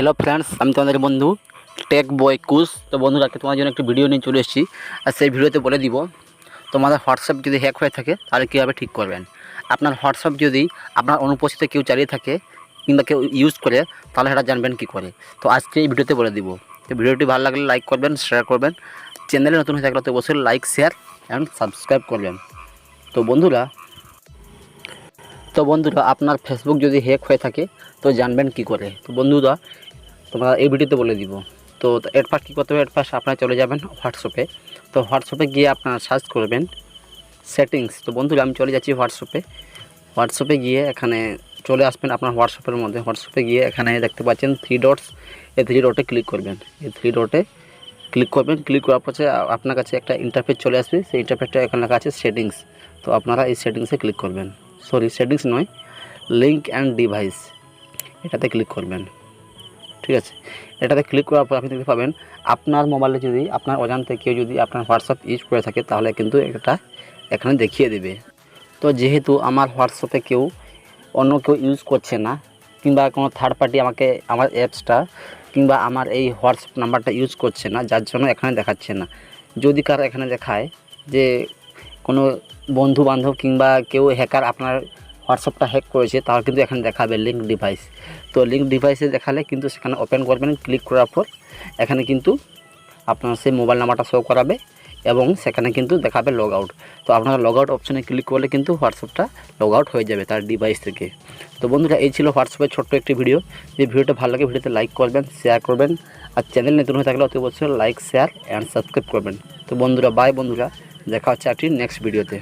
Hello friends, আমি তোমাদের বন্ধু টেক বয় কুশ। তো বন্ধুরা, তোমার জন্য একটি ভিডিও নিয়ে চলে এসেছি। আর সেই ভিডিওতে বলে দিব তোমাদের হোয়াটসঅ্যাপ যদি হ্যাক হয়ে থাকে তাহলে কীভাবে ঠিক করবেন। আপনার হোয়াটসঅ্যাপ যদি আপনার অনুপস্থিতিতে কেউ চালিয়ে থাকে কিংবা কেউ ইউজ করে, তাহলে সেটা জানবেন কী করে। তো আজকে এই ভিডিওতে বলে দিব। তো ভিডিওটি ভালো লাগলে লাইক করবেন, শেয়ার করবেন। চ্যানেলে নতুন হয়ে থাকলে তো অবশ্যই লাইক, শেয়ার অ্যান্ড সাবস্ক্রাইব করবেন। তো বন্ধুরা আপনার ফেসবুক যদি হ্যাক হয়ে থাকে তো জানবেন কি করে। তো বন্ধুরা, তোমরা এই ভিডিওতে বলে দিব। তো এর পাশ কী করতে হবে, এর পাশ আপনারা চলে যাবেন হোয়াটসঅ্যাপে। তো হোয়াটসঅ্যাপে গিয়ে আপনারা সার্চ করবেন সেটিংস। তো বন্ধুরা, আমি চলে যাচ্ছি হোয়াটসঅ্যাপে গিয়ে এখানে চলে আসবেন আপনার হোয়াটসঅ্যাপের মধ্যে। হোয়াটসঅ্যাপে গিয়ে এখানে দেখতে পাচ্ছেন 3 ডটস, এই 3 ডটে ক্লিক করবেন। এই 3 ডটে ক্লিক করবেন। ক্লিক করার পরে আপনার কাছে একটা ইন্টারফেস চলে আসবে। সেই ইন্টারফেসটা এখানে লেখা আছে সেটিংস। তো আপনারা এই সেটিংসে ক্লিক করবেন। সেটিংস নয়, লিঙ্ক অ্যান্ড ডিভাইস, এটাতে ক্লিক করবেন। ঠিক আছে, এটাতে ক্লিক করার পর আপনি দেখতে পাবেন আপনার মোবাইলে যদি আপনার অজান্তে কেউ যদি আপনার হোয়াটসঅ্যাপ ইউজ করে থাকে তাহলে কিন্তু এটা এখানে দেখিয়ে দেবে। তো যেহেতু আমার হোয়াটসঅ্যাপে অন্য কেউ ইউজ করছে না, কিংবা কোনো থার্ড পার্টি আমার অ্যাপসটা কিংবা আমার এই হোয়াটসঅ্যাপ নাম্বারটা ইউজ করছে না, যার জন্য এখানে দেখাচ্ছে না। যদি কারো এখানে দেখায় যে কোনো বন্ধু বান্ধব কিংবা কেউ হ্যাকার আপনার হোয়াটসঅ্যাপটা হ্যাক করেছে, তাহলে কিন্তু এখানে দেখাবে লিঙ্ক ডিভাইস। তো লিঙ্ক ডিভাইসে দেখালে কিন্তু সেখানে ওপেন করবেন। ক্লিক করার পর এখানে কিন্তু আপনার সেই মোবাইল নাম্বারটা শো করাবে এবং সেখানে কিন্তু দেখাবে লগ আউট। তো আপনারা লগ আউট অপশানে ক্লিক করলে কিন্তু হোয়াটসঅ্যাপটা লগ আউট হয়ে যাবে তার ডিভাইস থেকে। তো বন্ধুরা, এই ছিল হোয়াটসঅ্যাপের ছোট্ট একটি ভিডিও। যে ভিডিওটা ভালো লাগে ভিডিওতে লাইক করবেন, শেয়ার করবেন। আর চ্যানেল নতুন হয়ে থাকলে অতি অবশ্যই লাইক, শেয়ার অ্যান্ড সাবস্ক্রাইব করবেন। তো বন্ধুরা, বাই বন্ধুরা, দেখা হচ্ছে একটি নেক্সট ভিডিওতে।